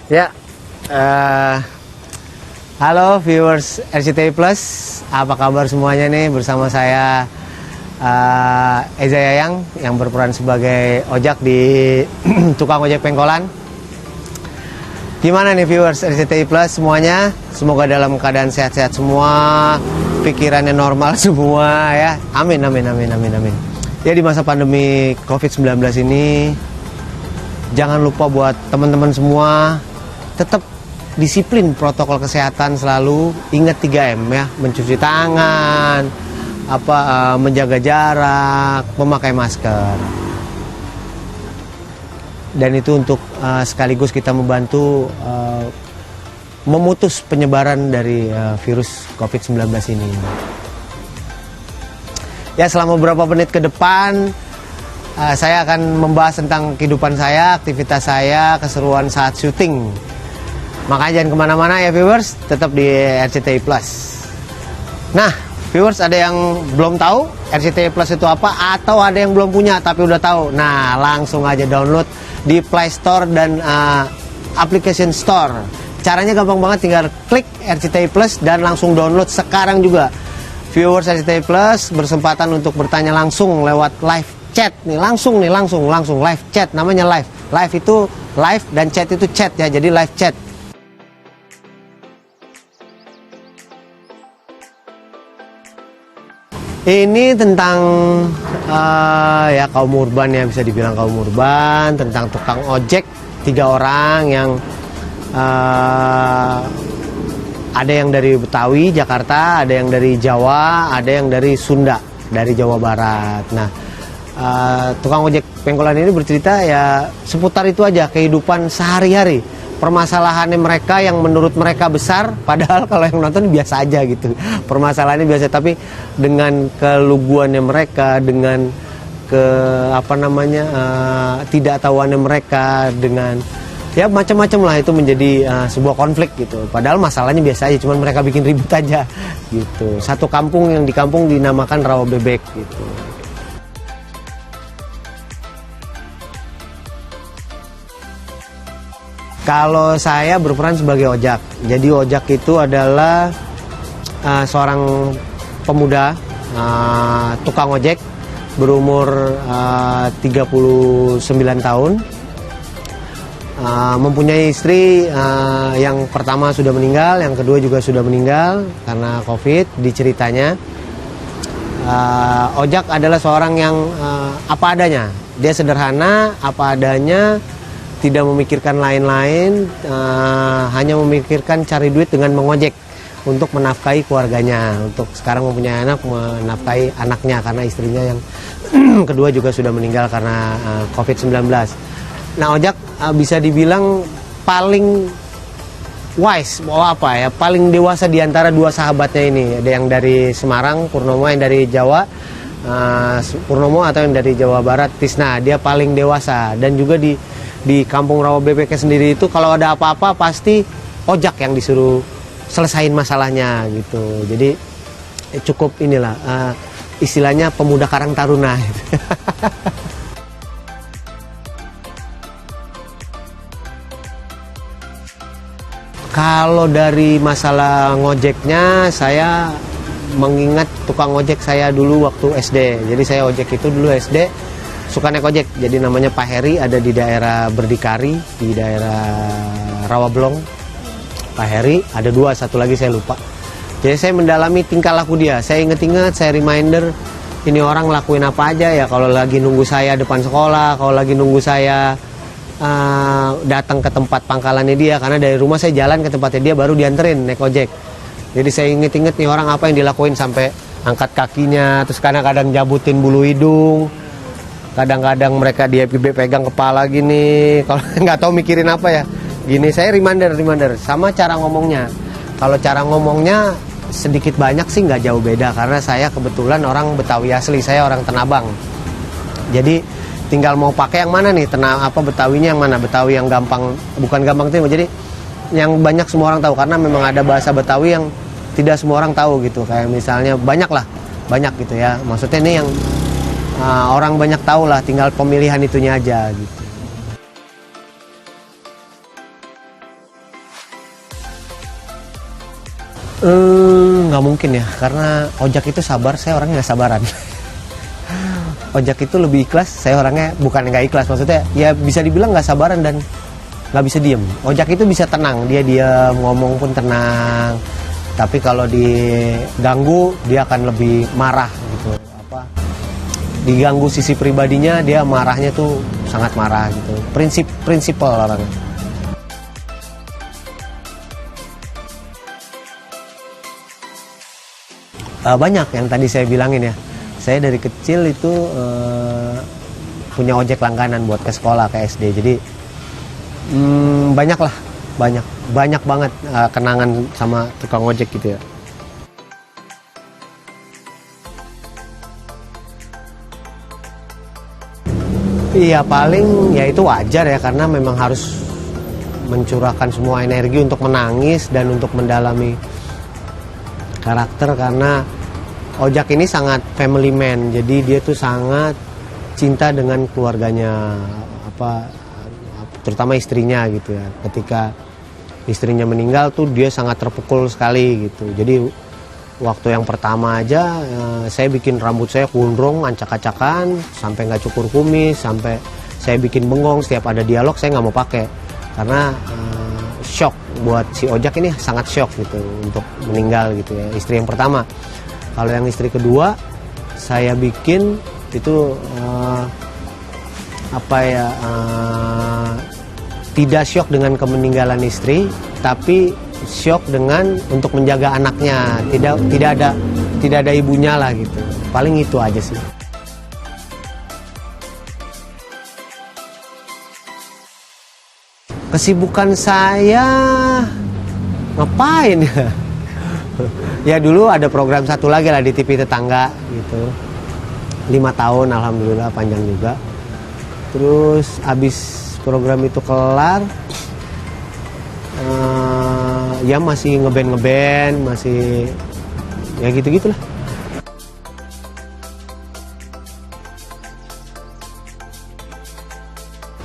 Ya, halo viewers RCTI Plus, apa kabar semuanya nih? Bersama saya Eza Yayang yang berperan sebagai ojek di tukang ojek pengkolan. Gimana nih viewers RCTI Plus semuanya? Semoga dalam keadaan sehat-sehat semua, pikirannya normal semua ya. Amin, amin, amin, amin, amin. Ya, di masa pandemi COVID-19 ini, jangan lupa buat teman-teman semua tetap disiplin protokol kesehatan, selalu ingat 3M ya, mencuci tangan, menjaga jarak, memakai masker. Dan itu untuk sekaligus kita membantu memutus penyebaran dari virus COVID-19 ini. Ya, selama beberapa menit ke depan saya akan membahas tentang kehidupan saya, aktivitas saya, keseruan saat syuting. Makanya jangan kemana-mana ya viewers, tetap di RCTI Plus. Nah viewers, ada yang belum tahu RCTI Plus itu apa, atau ada yang belum punya tapi udah tahu? Nah, langsung aja download di Play Store dan Application Store. Caranya gampang banget, tinggal klik RCTI Plus dan langsung download sekarang juga. Viewers RCTI Plus bersempatan untuk bertanya langsung lewat live chat nih, langsung live chat, namanya live. Live itu live dan chat itu chat ya, jadi live chat. Ini tentang ya kaum urban ya, bisa dibilang kaum urban, tentang tukang ojek 3 orang yang ada yang dari Betawi, Jakarta, ada yang dari Jawa, ada yang dari Sunda, dari Jawa Barat. Nah, tukang ojek pengkolan ini bercerita ya seputar itu aja, kehidupan sehari-hari, permasalahannya mereka yang menurut mereka besar, padahal kalau yang nonton biasa aja gitu. Permasalahannya biasa, tapi dengan keluguannya mereka, dengan tidak tahuannya mereka, dengan ya macam-macam lah, itu menjadi sebuah konflik gitu. Padahal masalahnya biasa aja, cuman mereka bikin ribut aja gitu. Satu kampung yang di kampung dinamakan Rawa Bebek gitu. Kalau saya berperan sebagai ojek. Jadi ojek itu adalah seorang pemuda tukang ojek berumur 39 tahun. Mempunyai istri yang pertama sudah meninggal, yang kedua juga sudah meninggal karena COVID. Diceritanya ojek adalah seorang yang apa adanya. Dia sederhana, apa adanya, tidak memikirkan lain-lain, hanya memikirkan cari duit dengan mengojek untuk menafkahi keluarganya. Untuk sekarang mempunyai anak, menafkahi anaknya karena istrinya yang kedua juga sudah meninggal karena COVID-19. Nah, ojek bisa dibilang paling wise, paling dewasa di antara 2 sahabatnya ini. Ada yang dari Semarang, Purnomo, yang dari Jawa, Purnomo, atau yang dari Jawa Barat, Tisna. Dia paling dewasa. Dan juga di kampung Rawa Bebek sendiri itu kalau ada apa-apa pasti ojek yang disuruh selesain masalahnya gitu. Jadi cukup inilah istilahnya pemuda karang taruna gitu. Kalau dari masalah ngojeknya, saya mengingat tukang ojek saya dulu waktu SD. Jadi saya ojek itu dulu SD suka naik ojek, jadi namanya Pak Heri, ada di daerah Berdikari, di daerah Rawablong. Pak Heri, ada 2, satu lagi saya lupa. Jadi saya mendalami tingkah laku dia, saya inget-inget, saya reminder, ini orang lakuin apa aja ya, kalau lagi nunggu saya depan sekolah, kalau lagi nunggu saya datang ke tempat pangkalannya dia, karena dari rumah saya jalan ke tempatnya dia, baru dianterin naik ojek. Jadi saya inget-inget nih orang apa yang dilakuin, sampai angkat kakinya, terus kadang-kadang jabutin bulu hidung, kadang-kadang mereka dia pegang kepala gini, kalau nggak tahu mikirin apa ya, gini. Saya reminder sama cara ngomongnya. Kalau cara ngomongnya sedikit banyak sih nggak jauh beda, karena saya kebetulan orang Betawi asli, saya orang Tenabang. Jadi tinggal mau pakai yang mana nih, Betawinya yang mana, Betawi yang gampang, bukan gampang terima, jadi yang banyak semua orang tahu, karena memang ada bahasa Betawi yang tidak semua orang tahu gitu. Kayak misalnya banyak gitu ya, maksudnya ini yang orang banyak tahu lah, tinggal pemilihan itunya aja gitu. Nggak mungkin ya, karena ojek itu sabar, saya orangnya nggak sabaran. Ojek itu lebih ikhlas, saya orangnya bukan nggak ikhlas, maksudnya ya bisa dibilang nggak sabaran dan nggak bisa diem. Ojek itu bisa tenang, dia diam, ngomong pun tenang. Tapi kalau diganggu, dia akan lebih marah gitu. Diganggu sisi pribadinya, dia marahnya tuh sangat marah gitu. Prinsipal orangnya. Banyak yang tadi saya bilangin ya. Saya dari kecil itu punya ojek langganan buat ke sekolah, ke SD. Jadi banyak lah, banyak banget kenangan sama tukang ojek gitu ya. Iya, paling ya itu wajar ya, karena memang harus mencurahkan semua energi untuk menangis dan untuk mendalami karakter, karena ojek ini sangat family man, jadi dia tuh sangat cinta dengan keluarganya, terutama istrinya gitu ya. Ketika istrinya meninggal tuh dia sangat terpukul sekali gitu. Jadi waktu yang pertama aja saya bikin rambut saya gondrong, acak-acakan, sampai nggak cukur kumis, sampai saya bikin bengong. Setiap ada dialog saya nggak mau pakai, karena shock buat si ojek ini, sangat shock gitu untuk meninggal gitu ya, istri yang pertama. Kalau yang istri kedua saya bikin itu tidak shock dengan kemeninggalan istri, tapi shock dengan untuk menjaga anaknya, tidak ada ibunya lah gitu. Paling itu aja sih. Kesibukan saya ngapain ya? Ya dulu ada program satu lagi lah di TV tetangga gitu. 5 tahun alhamdulillah, panjang juga. Terus abis program itu kelar, ya masih ngeband, masih ya gitu-gitulah.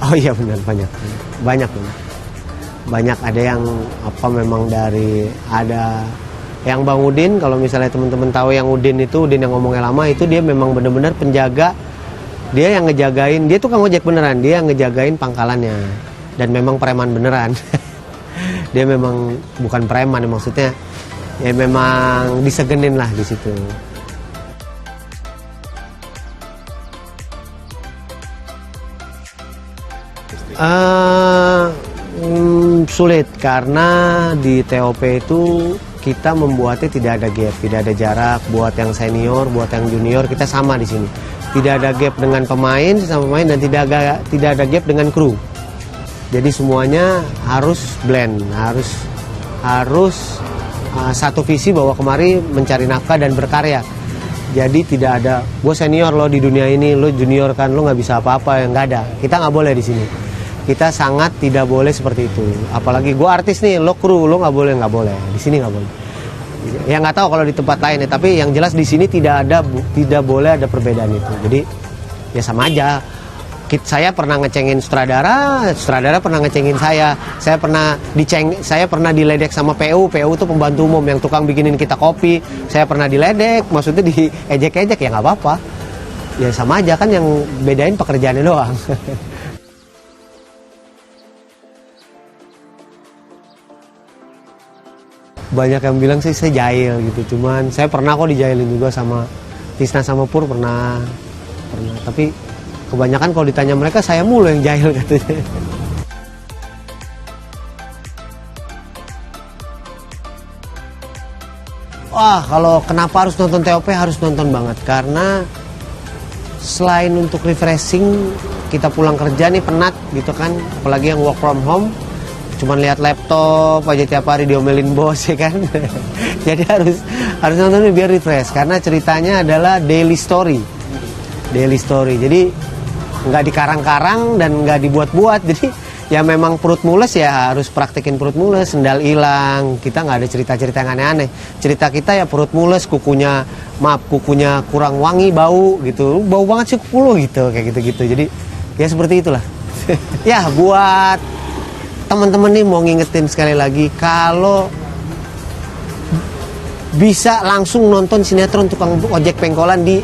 Oh iya benar, banyak ada yang memang dari ada yang Bang Udin. Kalau misalnya teman-teman tahu yang Udin yang ngomongnya lama itu, dia memang benar-benar penjaga, dia yang ngejagain, dia tuh tukang ojek beneran, dia yang ngejagain pangkalannya, dan memang preman beneran. Dia memang bukan preman, maksudnya ya memang disegenin lah di situ. Sulit, karena di TOP itu kita membuatnya tidak ada gap, tidak ada jarak buat yang senior, buat yang junior, kita sama di sini. Tidak ada gap dengan pemain, sesama pemain, dan tidak ada gap dengan kru. Jadi semuanya harus blend, harus satu visi bahwa kemari mencari nafkah dan berkarya. Jadi tidak ada, gue senior lo di dunia ini, lo junior kan, lo nggak bisa apa-apa, yang nggak ada. Kita nggak boleh di sini. Kita sangat tidak boleh seperti itu. Apalagi gue artis nih, lo kru, lo nggak boleh. Di sini nggak boleh. Ya nggak tahu kalau di tempat lain ya, tapi yang jelas di sini tidak boleh ada perbedaan itu. Jadi ya sama aja. Saya pernah ngecengin sutradara pernah ngecengin saya. Saya pernah diledek sama PU itu pembantu umum yang tukang bikinin kita kopi. Saya pernah diledek, maksudnya diejek-ejek, ya nggak apa-apa. Ya sama aja kan, yang bedain pekerjaannya doang. Banyak yang bilang sih saya jahil gitu, cuman saya pernah kok dijailin juga sama Tisna sama Pur, pernah. Tapi kebanyakan kalau ditanya mereka, saya mulu yang jahil katanya. Wah, kalau kenapa harus nonton TOP, harus nonton banget, karena selain untuk refreshing, kita pulang kerja nih penat gitu kan, apalagi yang work from home, cuman lihat laptop aja tiap hari diomelin bos ya kan. Jadi harus nonton biar refresh, karena ceritanya adalah daily story. Jadi nggak dikarang-karang dan nggak dibuat-buat. Jadi ya memang perut mules ya harus praktekin perut mules, sendal hilang. Kita nggak ada cerita-cerita yang aneh-aneh. Cerita kita ya perut mules, kukunya kurang wangi, bau gitu. Bau banget sih kuku lo gitu, kayak gitu-gitu. Jadi ya seperti itulah. Ya buat teman-teman nih mau ngingetin sekali lagi, kalau bisa langsung nonton sinetron Tukang Ojek Pengkolan di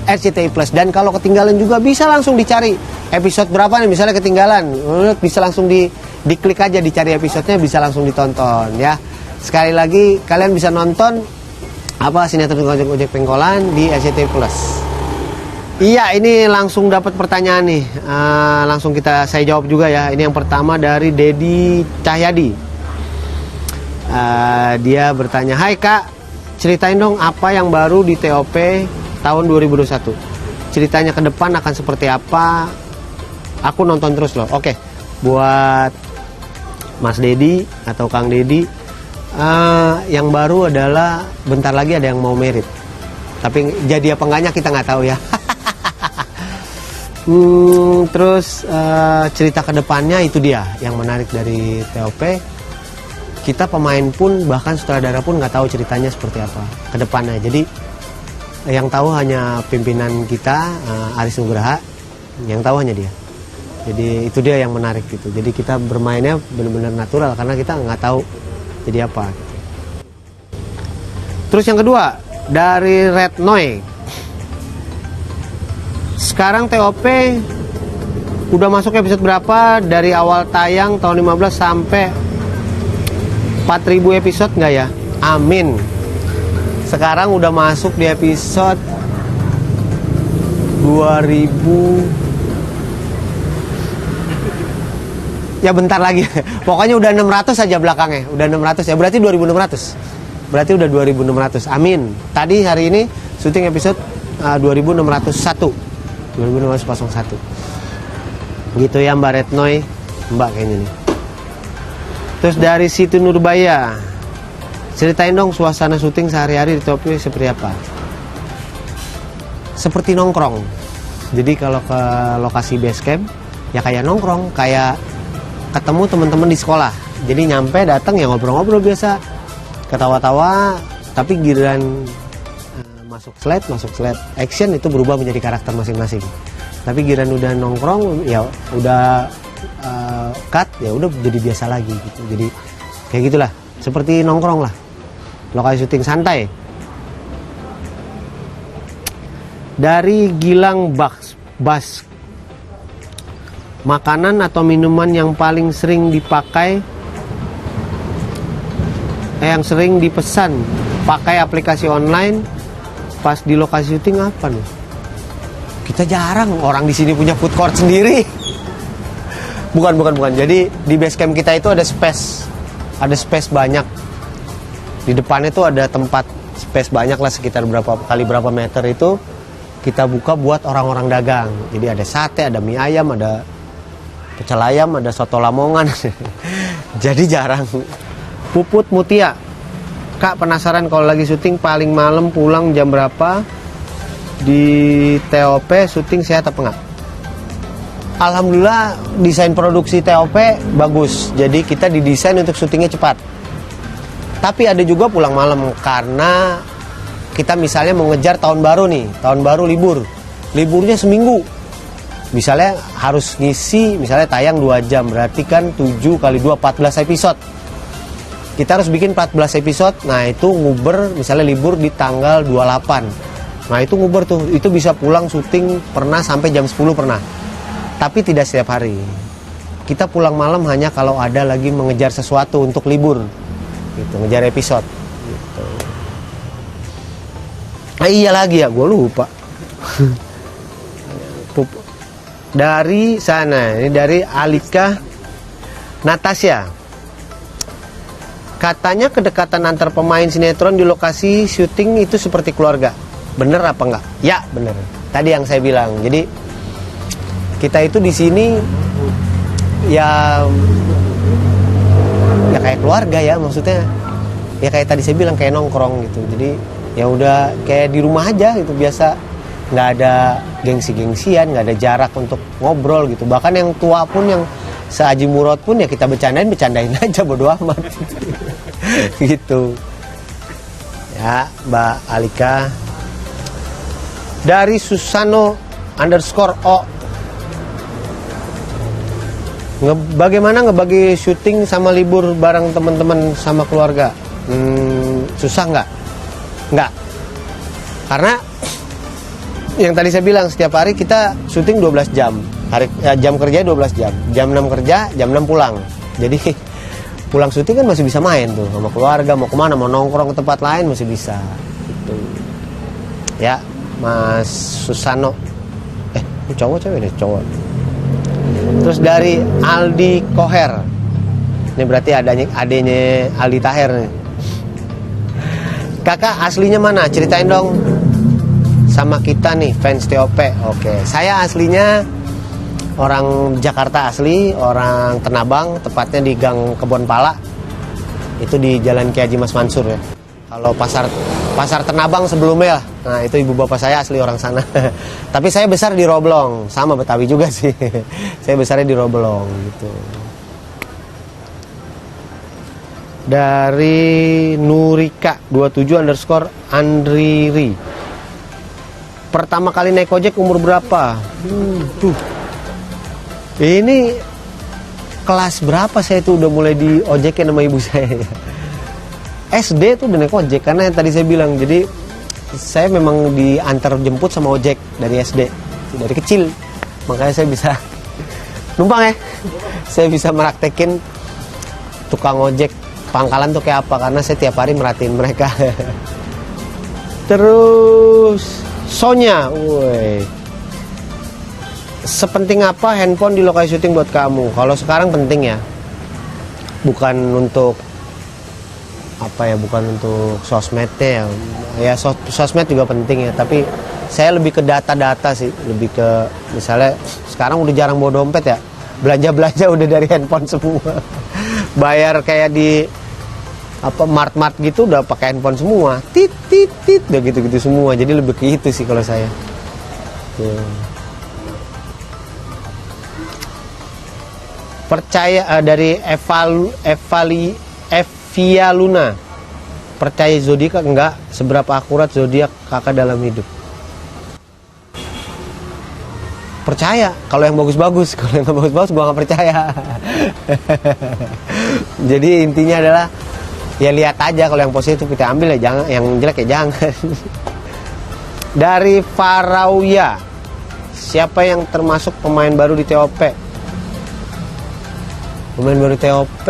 RCTI Plus. Dan kalau ketinggalan juga bisa langsung dicari episode berapa nih, misalnya ketinggalan, bisa langsung diklik aja, dicari episodenya, bisa langsung ditonton ya. Sekali lagi kalian bisa nonton sinetron Tukang Ojek Pengkolan di RCTI Plus. Iya, ini langsung dapat pertanyaan nih, langsung saya jawab juga ya. Ini yang pertama dari Dedi Cahyadi. Dia bertanya, "Hai Kak, ceritain dong apa yang baru di TOP tahun 2021. Ceritanya ke depan akan seperti apa? Aku nonton terus loh." Oke, buat Mas Dedi atau Kang Dedi, yang baru adalah bentar lagi ada yang mau merit. Tapi jadi apa enggaknya kita nggak tahu ya. Terus cerita ke depannya itu dia yang menarik dari TOP. Kita pemain pun, bahkan sutradara pun nggak tahu ceritanya seperti apa ke depannya. Jadi yang tahu hanya pimpinan kita, Aris Nugraha, yang tahu hanya dia. Jadi itu dia yang menarik gitu. Jadi kita bermainnya benar-benar natural karena kita nggak tahu jadi apa gitu. Terus yang kedua dari Red Noy, sekarang TOP udah masuk episode berapa? Dari awal tayang tahun 15 sampai 4.000 episode nggak ya? Amin. Sekarang udah masuk di episode 2000. Ya bentar lagi. Pokoknya udah 600 aja belakangnya. Udah 600 ya. Berarti 2600. Berarti udah 2600. Amin. Tadi hari ini syuting episode 2601. 2601. Gitu ya Mbak Retnoy. Mbak kayaknya nih. Terus dari Siti Nurbaya, ceritain dong suasana syuting sehari-hari di TOP seperti apa? Seperti nongkrong. Jadi kalau ke lokasi base camp ya kayak nongkrong, kayak ketemu teman-teman di sekolah. Jadi nyampe datang ya ngobrol-ngobrol biasa, ketawa-tawa. Tapi giliran masuk slide action itu berubah menjadi karakter masing-masing. Tapi giliran udah nongkrong ya udah cut ya udah jadi biasa lagi gitu. Jadi kayak gitulah, seperti nongkrong lah, lokasi syuting santai. Dari Gilang Bas, makanan atau minuman yang paling sering dipakai, yang sering dipesan pakai aplikasi online pas di lokasi syuting apa nih? Kita jarang, orang di sini punya food court sendiri. Bukan. Jadi di base camp kita itu ada space banyak. Di depan itu ada tempat space banyak lah, sekitar berapa meter itu kita buka buat orang-orang dagang. Jadi ada sate, ada mie ayam, ada pecel ayam, ada soto Lamongan. Jadi jarang. Puput Mutia, Kak penasaran kalau lagi syuting paling malam pulang jam berapa? Di TOP syuting sehat apa enggak? Alhamdulillah desain produksi TOP bagus. Jadi kita didesain untuk syutingnya cepat. Tapi ada juga pulang malam karena kita misalnya mau ngejar tahun baru nih. Tahun baru libur. Liburnya seminggu. Misalnya harus ngisi, misalnya tayang 2 jam. Berarti kan 7 kali 2, 14 episode. Kita harus bikin 14 episode. Nah itu nguber, misalnya libur di tanggal 28. Nah itu nguber tuh, itu bisa pulang syuting pernah sampai jam 10 pernah. Tapi tidak setiap hari. Kita pulang malam hanya kalau ada lagi mengejar sesuatu untuk libur. Gitu, ngejar episode. Gitu. Iya lagi ya, gue lupa. Dari sana, ini dari Alika Natasha. Katanya kedekatan antar pemain sinetron di lokasi syuting itu seperti keluarga. Bener apa enggak? Ya, bener. Tadi yang saya bilang. Jadi kita itu di sini ya kayak keluarga ya, maksudnya ya kayak tadi saya bilang kayak nongkrong gitu. Jadi ya udah kayak di rumah aja gitu, biasa, nggak ada gengsi-gengsian, nggak ada jarak untuk ngobrol gitu. Bahkan yang tua pun, yang seaji murad pun ya kita bercandain aja, bodo amat gitu ya. Mbak Alika. Dari Susano _o, bagaimana ngebagi syuting sama libur bareng teman-teman sama keluarga? Susah nggak? Enggak. Karena yang tadi saya bilang, setiap hari kita syuting 12 jam. Jam kerja 12 jam. Jam 6 kerja, jam 6 pulang. Jadi pulang syuting kan masih bisa main tuh sama keluarga, mau kemana, mau nongkrong ke tempat lain masih bisa. Gitu. Ya, Mas Susano. Ini cowok cewek nih, cowok. Terus dari Aldi Koher. Ini berarti adanya Aldi Taher nih. Kakak aslinya mana? Ceritain dong sama kita nih, fans TOP. Oke, saya aslinya orang Jakarta asli, orang Tenabang, tepatnya di Gang Kebon Pala. Itu di Jalan Ki Haji Mas Mansur ya. Kalau pasar Tenabang sebelumnya, nah itu ibu bapak saya asli orang sana. Tapi saya besar di Roblong, sama Betawi juga sih. Saya besarnya di Roblong gitu. Dari Nurika 27_Andriri. Pertama kali naik ojek umur berapa? Ini kelas berapa saya tuh udah mulai di ojekin sama ibu saya. SD tuh udah naik ojek, karena yang tadi saya bilang, jadi saya memang diantar jemput sama ojek dari SD, dari kecil. Makanya saya bisa numpang ya. Saya bisa meraktekin tukang ojek pangkalan tuh kayak apa, karena saya tiap hari merhatiin mereka. Terus Sonya, woi, sepenting apa handphone di lokasi syuting buat kamu? Kalau sekarang penting ya, bukan untuk apa ya, bukan untuk sosmednya ya, sosmed juga penting ya, tapi saya lebih ke data-data sih, lebih ke misalnya sekarang udah jarang bawa dompet ya, belanja udah dari handphone semua. Bayar kayak di apa mart gitu udah pakai handphone semua, tit udah gitu semua, jadi lebih ke itu sih kalau saya. Percaya dari Evia Luna, percaya zodiak enggak? Seberapa akurat zodiak kakak dalam hidup? Percaya kalau yang bagus-bagus, kalau yang nggak bagus-bagus gua nggak percaya. Jadi intinya adalah ya lihat aja, kalau yang positif kita ambil ya, jangan yang jelek ya jangan. Dari Farauya, siapa yang termasuk pemain baru di TOP? Pemain baru TOP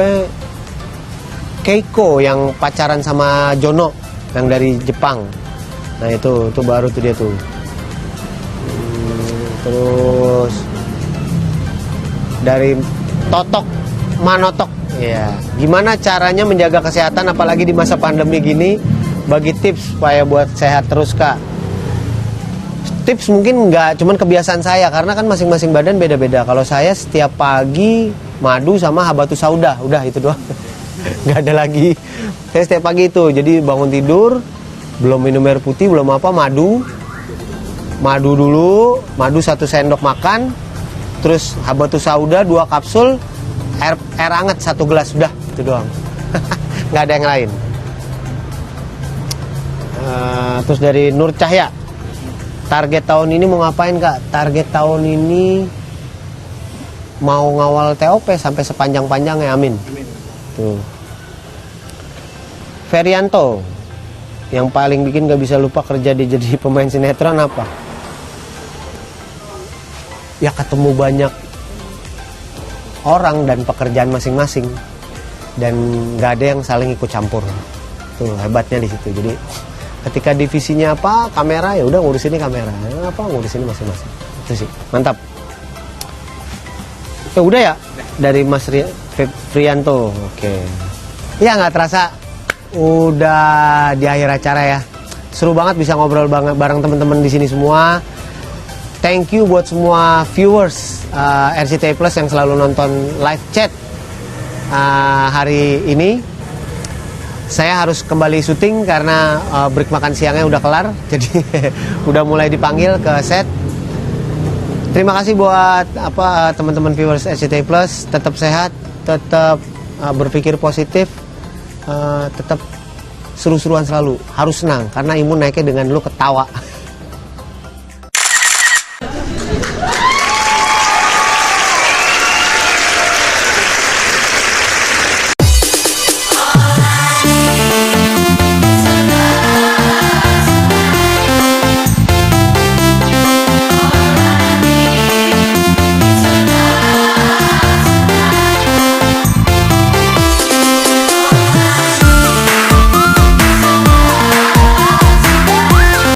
Keiko yang pacaran sama Jono yang dari Jepang. Nah itu baru tuh dia tuh. Terus dari Totok Manotok, ya, gimana caranya menjaga kesehatan apalagi di masa pandemi gini? Bagi tips supaya buat sehat terus kak. Tips mungkin nggak cuman kebiasaan saya, karena kan masing-masing badan beda-beda. Kalau saya setiap pagi madu sama habatus sauda, udah itu doang. Nggak ada lagi. Saya setiap pagi itu, jadi bangun tidur belum minum air putih, belum apa, madu dulu, madu 1 sendok makan, terus habatus sauda 2 kapsul, air hangat 1 gelas, udah itu doang. Nggak ada yang lain. Terus dari Nur Cahya, target tahun ini mau ngapain kak? Target tahun ini mau ngawal TOP sampai sepanjang-panjangnya, amin. Tuh. Ferianto, yang paling bikin gak bisa lupa kerja jadi pemain sinetron apa? Ya ketemu banyak orang dan pekerjaan masing-masing, dan gak ada yang saling ikut campur. Tuh hebatnya di situ. Jadi ketika divisinya apa, kamera, ya udah ngurus ini kamera, apa ngurus ini masing-masing. Itu sih mantap. Ya udah ya dari Mas Frianto. Oke. Ya nggak terasa udah di akhir acara ya. Seru banget bisa ngobrol bareng teman-teman di sini semua. Thank you buat semua viewers RCTI Plus yang selalu nonton live chat hari ini. Saya harus kembali syuting karena break makan siangnya udah kelar, jadi udah mulai dipanggil ke set. Terima kasih buat teman-teman viewers RCTI Plus, tetap sehat, tetap berpikir positif, tetap seru-seruan selalu, harus senang karena imun naiknya dengan lu ketawa.